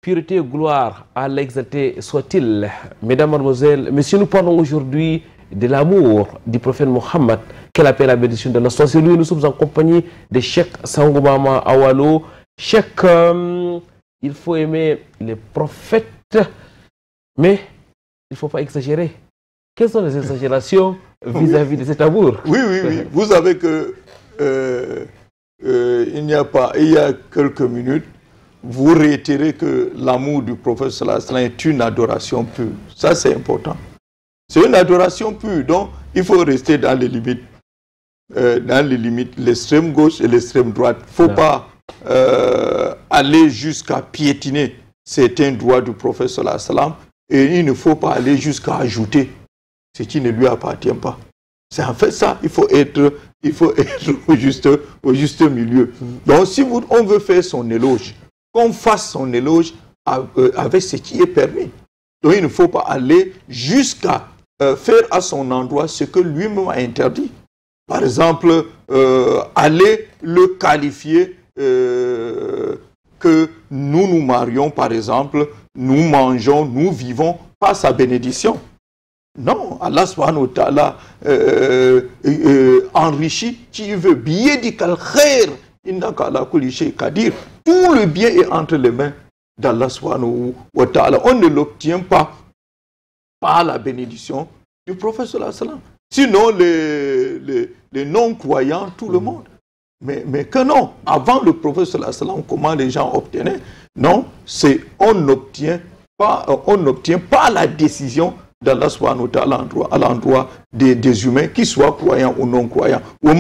Pureté et gloire à l'exalté soit-il. Mesdames, mademoiselles, messieurs, nous parlons aujourd'hui de l'amour du prophète Mohammed, qu'elle appelle la bénédiction de la soie. C'est lui, nous sommes en compagnie de Cheikh Sangoubama Awalo. Cheikh, il faut aimer les prophètes, mais il ne faut pas exagérer. Quelles sont les exagérations vis-à-vis de cet amour? Oui. Vous savez que il y a quelques minutes, vous réitérez que l'amour du prophète sallallahu alayhi wa sallam est une adoration pure. Ça, c'est important. C'est une adoration pure, donc il faut rester dans les limites. L'extrême gauche et l'extrême droite. Il ne faut pas aller jusqu'à piétiner certains droits du prophète sallallahu alayhi wa sallam, et il ne faut pas aller jusqu'à ajouter ce qui ne lui appartient pas. C'est en fait ça, il faut être au juste milieu. Donc si on veut faire son éloge, qu'on fasse son éloge avec ce qui est permis. Donc il ne faut pas aller jusqu'à faire à son endroit ce que lui-même a interdit. Par exemple, aller le qualifier que nous marions, par exemple, nous mangeons, nous vivons par sa bénédiction. Non, Allah subhanahu wa ta'ala enrichit qui veut. Biyadikal khair, innaka ala kulli shay qadir. Tout le bien est entre les mains d'Allah subhanahu wa ta'ala. On ne l'obtient pas par la bénédiction du prophète sallallahu alayhi wa sallam. Sinon, les non-croyants, tout le monde. Mais que non, avant le prophète sallallahu alayhi wa sallam, comment les gens obtenaient? Non, on n'obtient pas la décision d'Allah subhanahu wa ta'ala à l'endroit des humains, qu'ils soient croyants ou non croyants. Vous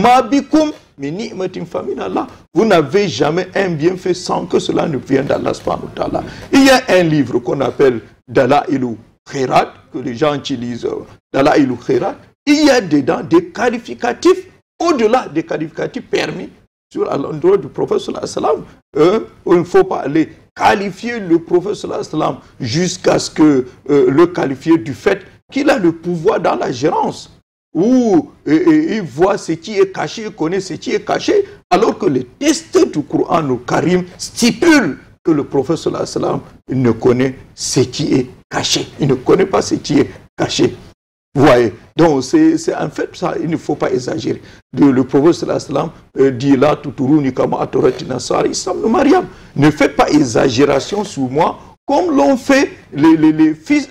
n'avez jamais un bienfait sans que cela ne vienne d'Allah subhanahu wa ta'ala. Il y a un livre qu'on appelle Dalaïlul Khairat, que les gens utilisent, Dalaïlul Khairat. Il y a dedans des qualificatifs, au-delà des qualificatifs permis sur l'endroit du prophète sallallahu alayhi wa sallam. Il ne faut pas aller qualifier le prophète sallallahu alayhi wa sallam jusqu'à ce que le qualifier du fait qu'il a le pouvoir dans la gérance, où il voit ce qui est caché, il connaît ce qui est caché, alors que les textes du Coran au Karim stipulent que le prophète sallallahu alayhi wa sallam ne connaît ce qui est caché. Il ne connaît pas ce qui est caché. Vous voyez, donc c'est en fait ça, il ne faut pas exagérer. Le prophète sallallahu alayhi wa sallam dit là, tuturuni kama atorati nasari islam Mariam. Ne faites pas exagération sur moi comme l'ont fait les fils,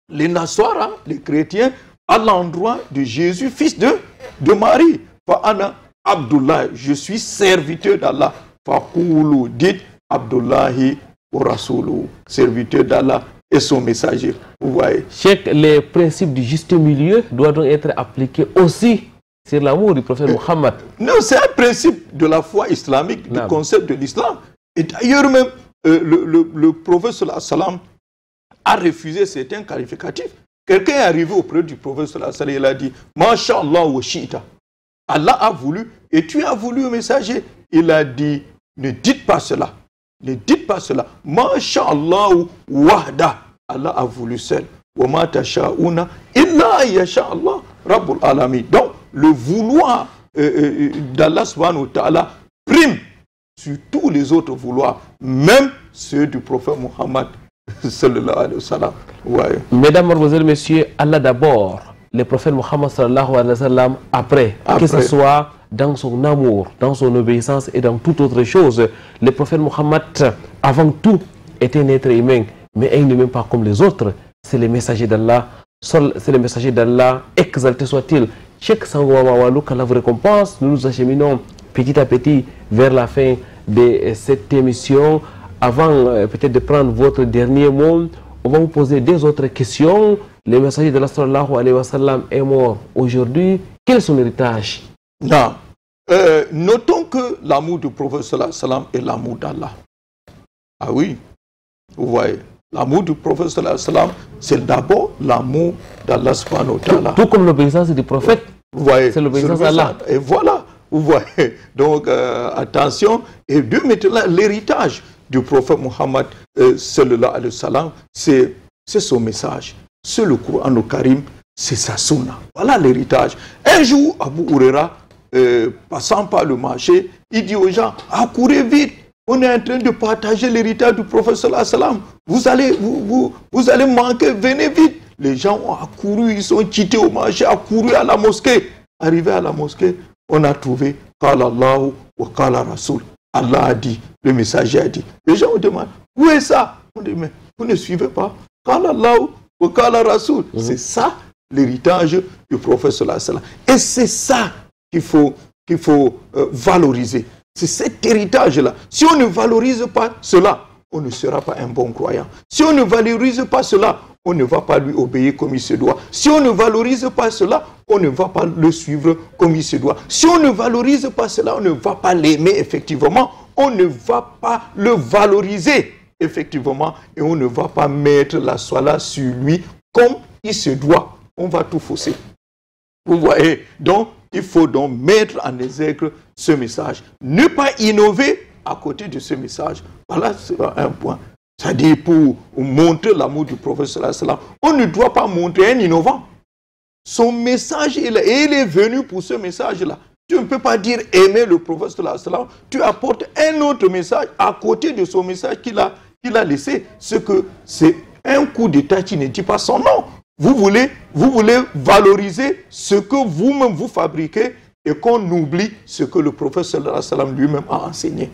les Nasara, les chrétiens, à l'endroit de Jésus, fils de Marie. Fa'ana Abdullah, je suis serviteur d'Allah. Fa'koulou, dites Abdullahi wa Rasoulou, serviteur d'Allah et son messager. Vous voyez. Cheikh, les principes du juste milieu doivent donc être appliqués aussi sur l'amour du prophète Mohammed. Non, c'est un principe de la foi islamique, du concept de l'islam. Et d'ailleurs même, le prophète sallallahu alayhi wa sallam a refusé certains qualificatifs. Quelqu'un est arrivé auprès du prophète sallallahu alayhi wa sallam, il a dit « Masha'Allah wa shi'ita ». Allah a voulu et tu as voulu au messager. Il a dit « Ne dites pas cela. Ne dites pas cela. Masha'Allah wahda ». Allah a voulu seul. Wa ma tasha'una illa yasha'Allah rabbul alamin. Donc, le vouloir d'Allah subhanahu wa ta'ala prime sur tous les autres vouloirs, même ceux du prophète Mohammed sallallahu alayhi wa sallam. Ouais. Mesdames, Mademoiselles, Messieurs, Allah d'abord, le prophète Mohammed sallallahu alayhi wa sallam après, que ce soit dans son amour, dans son obéissance et dans toute autre chose. Le prophète Mohammed, avant tout, était un être humain, mais il n'est même pas comme les autres. C'est le messager d'Allah, c'est le messager d'Allah, exalté soit-il. Cheikh Sango Walou, qu'Allah vous récompense, nous nous acheminons petit à petit vers la fin de cette émission. Avant peut-être de prendre votre dernier mot, on va vous poser deux autres questions. Le messager de sallallahu alayhi wa sallam est mort aujourd'hui. Quel est son héritage? Non. Notons que l'amour du prophète sallallahu alayhi wa sallam est l'amour d'Allah. Ah oui, vous voyez. L'amour du prophète sallallahu alayhi wa sallam, c'est d'abord l'amour d'Allah subhanahu wa ta'ala. Tout comme l'obéissance du prophète, c'est l'obéissance à Allah. Et voilà, vous voyez. Donc, attention. Et de maintenant, l'héritage du prophète Mohammed sallallahu alayhi wa sallam, c'est son message. C'est le Coran al-Karim, c'est sa sunna. Voilà l'héritage. Un jour, Abu Huraira, passant par le marché, il dit aux gens, accourez vite. On est en train de partager l'héritage du prophète sallallahu alayhi wa sallam. Vous allez manquer, venez vite. Les gens ont accouru, ils sont quittés au marché, accouru à la mosquée. Arrivé à la mosquée, on a trouvé Qala Allahu wa Qala Rasul. Allah a dit, le messager a dit. Les gens ont demandé, où est ça? On dit, mais vous ne suivez pas Qala Allahu wa Qala Rasul. C'est ça l'héritage du prophète sallallahu alayhi wa sallam. Et c'est ça qu'il faut valoriser. C'est cet héritage-là. Si on ne valorise pas cela, on ne sera pas un bon croyant. Si on ne valorise pas cela, on ne va pas lui obéir comme il se doit. Si on ne valorise pas cela, on ne va pas le suivre comme il se doit. Si on ne valorise pas cela, on ne va pas l'aimer effectivement. On ne va pas le valoriser effectivement. Et on ne va pas mettre la soie sur lui comme il se doit. On va tout fausser. Vous voyez? Donc, il faut donc mettre en exergue ce message. Ne pas innover à côté de ce message. Voilà, c'est un point. C'est-à-dire pour montrer l'amour du prophète sallallahu alayhi wa sallam, on ne doit pas montrer un innovant. Son message, il est venu pour ce message-là. Tu ne peux pas dire aimer le prophète sallallahu alayhi wa sallam. Tu apportes un autre message à côté de son message qu'il a laissé. C'est un coup d'état qui ne dit pas son nom. Vous voulez valoriser ce que vous-même vous fabriquez et qu'on oublie ce que le prophète sallallahu alayhi wa sallam lui-même a enseigné.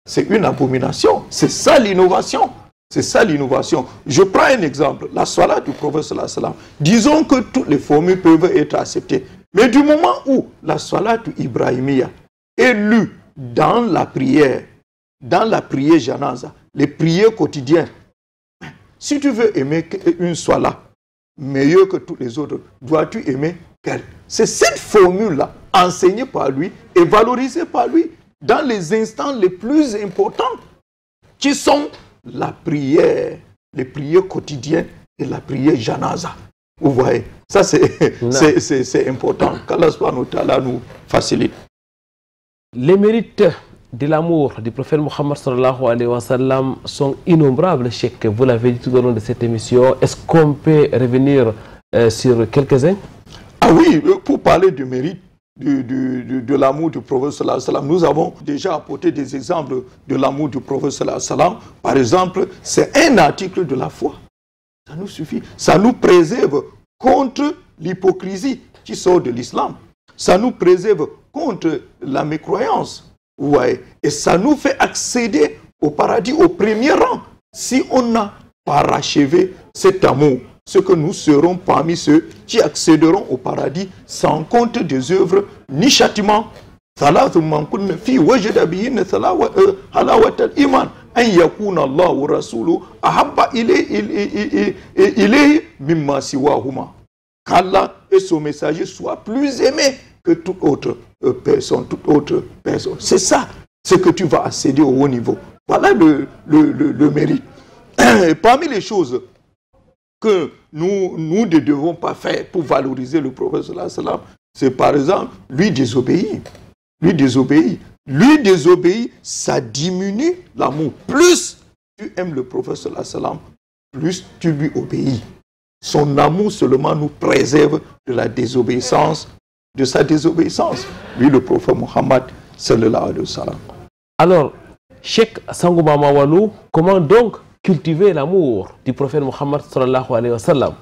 C'est une abomination. C'est ça l'innovation. C'est ça l'innovation. Je prends un exemple. La salat du prophète sallallahu alayhi wa sallam. Disons que toutes les formules peuvent être acceptées. Mais du moment où la salat ibrahimiya est lue dans la prière janaza, les prières quotidiennes, si tu veux aimer une salat meilleur que tous les autres, dois-tu aimer quelle? C'est cette formule-là, enseignée par lui et valorisée par lui dans les instants les plus importants, qui sont la prière, les prières quotidiennes et la prière janaza. Vous voyez, ça c'est important. Qu'Allah subhanahu wa ta'ala nous facilite. Les mérites de l'amour du prophète Mohammed sallallahu alayhi wa sallam sont innombrables, Cheikh. Vous l'avez dit tout au long de cette émission. Est-ce qu'on peut revenir sur quelques-uns? Ah oui, pour parler du mérite de l'amour du prophète sallallahu alayhi wa sallam. Nous avons déjà apporté des exemples de l'amour du prophète sallallahu alayhi wa sallam. Par exemple, c'est un article de la foi. Ça nous suffit. Ça nous préserve contre l'hypocrisie qui sort de l'islam. Ça nous préserve contre la mécroyance. Ouais. Et ça nous fait accéder au paradis au premier rang. Si on n'a pas parachevé cet amour, ce que nous serons parmi ceux qui accéderont au paradis sans compte des œuvres ni châtiment. أن يكون الله ورسوله أحب إليه مما سواهما. Qu'Allah et son messager soient plus aimés que toute autre personne, C'est ça, ce que tu vas accéder au haut niveau. Voilà le mérite. Et parmi les choses que nous ne devons pas faire pour valoriser le prophète sallallahu alayhi wa sallam, c'est par exemple lui désobéir. Lui désobéir, ça diminue l'amour. Plus tu aimes le prophète sallallahu alayhi wa sallam, plus tu lui obéis. Son amour seulement nous préserve de la désobéissance, de sa désobéissance. Lui, le prophète Mohammed sallallahu alayhi wa sallam. Alors, Cheikh Sangou Mama Walou, comment donc cultiver l'amour du prophète Mohammed sallallahu alayhi wa sallam?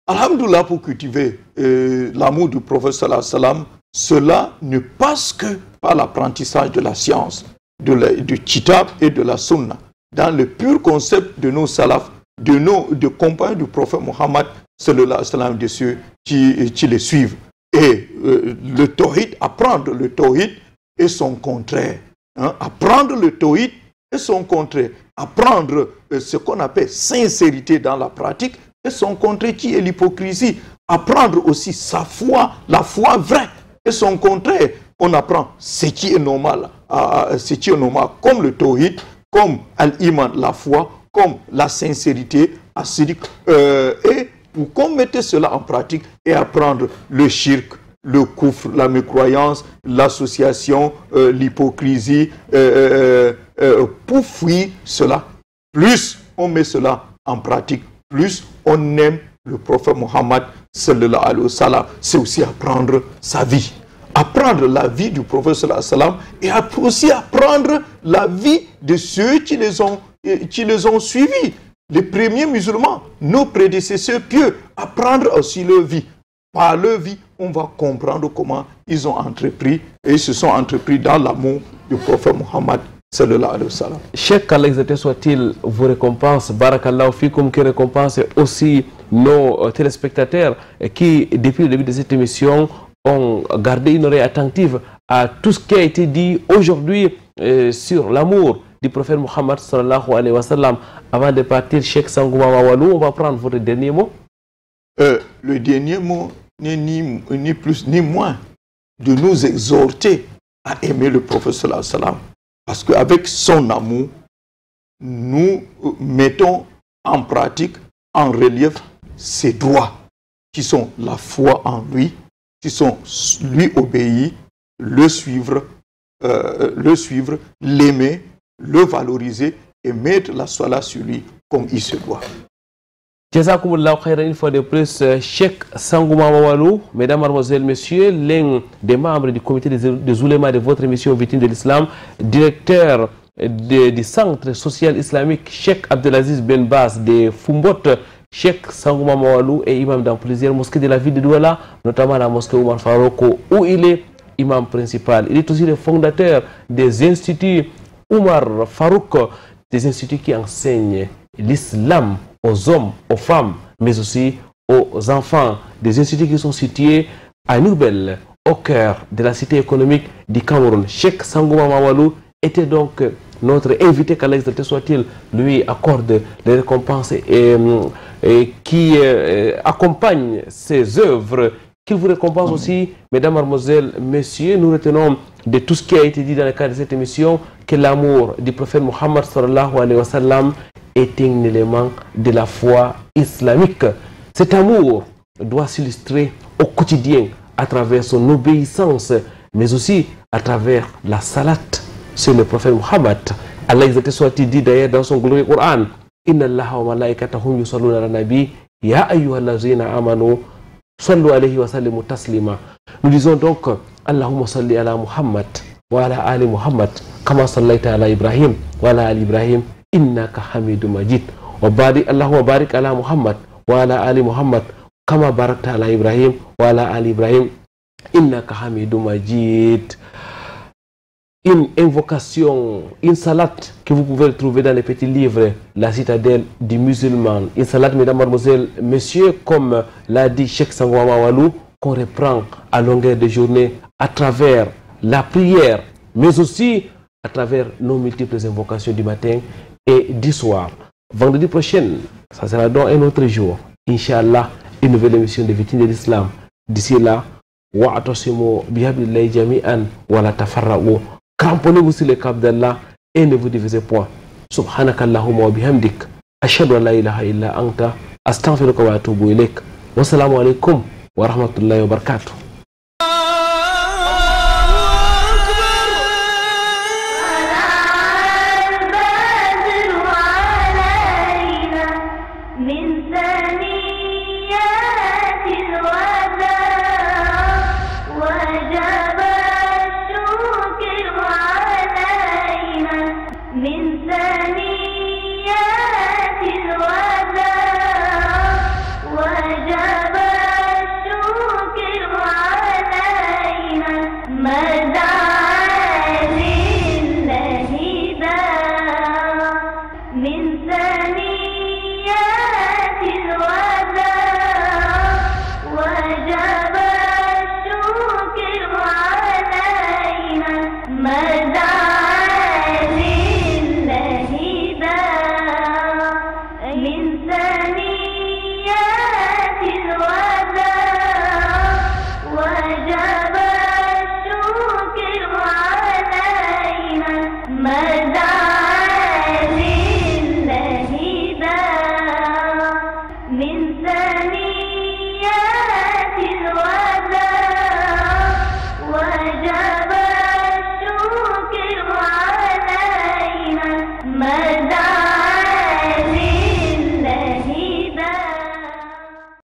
Alhamdoulilah, pour cultiver l'amour du prophète sallallahu alayhi wa sallam, cela ne passe que par l'apprentissage de la science, du kitab et de la sunna, dans le pur concept de nos salafs, de compagnons du prophète Mohammed sallallahu alayhi wa sallam, de ceux qui les suivent. Et le tawhid, apprendre le tawhid et son contraire. Apprendre le tawhid et son contraire. Apprendre ce qu'on appelle sincérité dans la pratique et son contraire qui est l'hypocrisie. Apprendre aussi sa foi, la foi vraie et son contraire. On apprend ce qui est normal, comme le tawhid, comme al-iman, la foi, comme la sincérité, et pour qu'on mette cela en pratique et apprendre le shirk, le kufr, la mécroyance, l'association, l'hypocrisie, pour fuir cela. Plus on met cela en pratique, plus on aime le prophète Mohammed sallallahu alayhi wa sallam. C'est aussi apprendre sa vie. Apprendre la vie du prophète sallallahu alayhi wa sallam et aussi apprendre la vie de ceux qui les ont suivis. Les premiers musulmans, nos prédécesseurs pieux, apprendre aussi leur vie. Par leur vie, on va comprendre comment ils ont entrepris et ils se sont entrepris dans l'amour du prophète Mohammed sallallahu alayhi wa sallam. Cheikh, qu'Allah exalté soit-il, vous récompense, barakallahu fikum, qui récompense aussi nos téléspectateurs qui, depuis le début de cette émission, ont gardé une oreille attentive à tout ce qui a été dit aujourd'hui sur l'amour du prophète Mohammed sallallahu alayhi wa sallam. Avant de partir, Cheikh Sangou Mama Walou, on va prendre votre dernier mot. Le dernier mot n'est ni plus ni moins de nous exhorter à aimer le prophète sallallahu alayhi wa sallam. Parce qu'avec son amour, nous mettons en pratique, en relief, ses droits, qui sont la foi en lui, qui sont lui obéir, le suivre, l'aimer, le valoriser et mettre la salat sur lui comme il se doit. Jazakumullah khairan, une fois de plus, Cheikh Sangou Mama Walou, mesdames, mademoiselles, messieurs, l'un des membres du comité des oulémas de votre émission Vitrine de l'Islam, directeur du centre social islamique Cheikh Abdelaziz Ben Baz de Fumbot. Cheikh Sangou Mama Walou est imam dans plusieurs mosquées de la ville de Douala, notamment la mosquée Omar Farouk, où il est imam principal. Il est aussi le fondateur des instituts Omar Farouk, des instituts qui enseignent l'islam aux hommes, aux femmes, mais aussi aux enfants. Des instituts qui sont situés à Noubel, au cœur de la cité économique du Cameroun. Cheikh Sangou Mama Walou était donc notre invité, qu'Allah exalté soit-il, lui accorde les récompenses et qui accompagne ses œuvres, qu'il vous récompense aussi, mesdames, mademoiselles, messieurs. Nous retenons de tout ce qui a été dit dans le cadre de cette émission que l'amour du prophète Mohammed sallallahu alayhi wa sallam est un élément de la foi islamique. Cet amour doit s'illustrer au quotidien à travers son obéissance, mais aussi à travers la salat sur le prophète Mohammed. Allah exalté soit-il dit d'ailleurs dans son glorieux Coran: Inna Allaha wa malaikatahu yusalluna ala nabi ya ayyuhallazina amanu sallu alayhi wa sallimu taslima. Nous disons donc اللهم صل على محمد وعلى آل محمد كما صليت على إبراهيم وعلى آل إبراهيم إنك حميد مجيد وبارك اللهم بارك على محمد وعلى آل محمد كما باركت على إبراهيم وعلى آل إبراهيم إنك حميد مجيد. Une invocation, une salate que vous pouvez trouver dans les petits livres, la citadelle du musulman. Une salate, mesdames, mademoiselles, messieurs, comme l'a dit Cheikh Sangoma Walou, qu'on reprend à longueur de journée à travers la prière, mais aussi à travers nos multiples invocations du matin et du soir. Vendredi prochain, ça sera donc un autre jour. Inch'Allah, une nouvelle émission de Vitrine de l'Islam. D'ici là, wa'atasimu bihablillahi jami'an wa la tafarra'u. Cramponnez-vous sur le cap d'Allah et ne vous divisez point. Subhanakallahumma wa bihamdik. Ashhadu an la ilaha illa anta. Astaghfiruka wa atubu ilaik. Wassalamu alaikum wa rahmatullahi wa barakatuh. من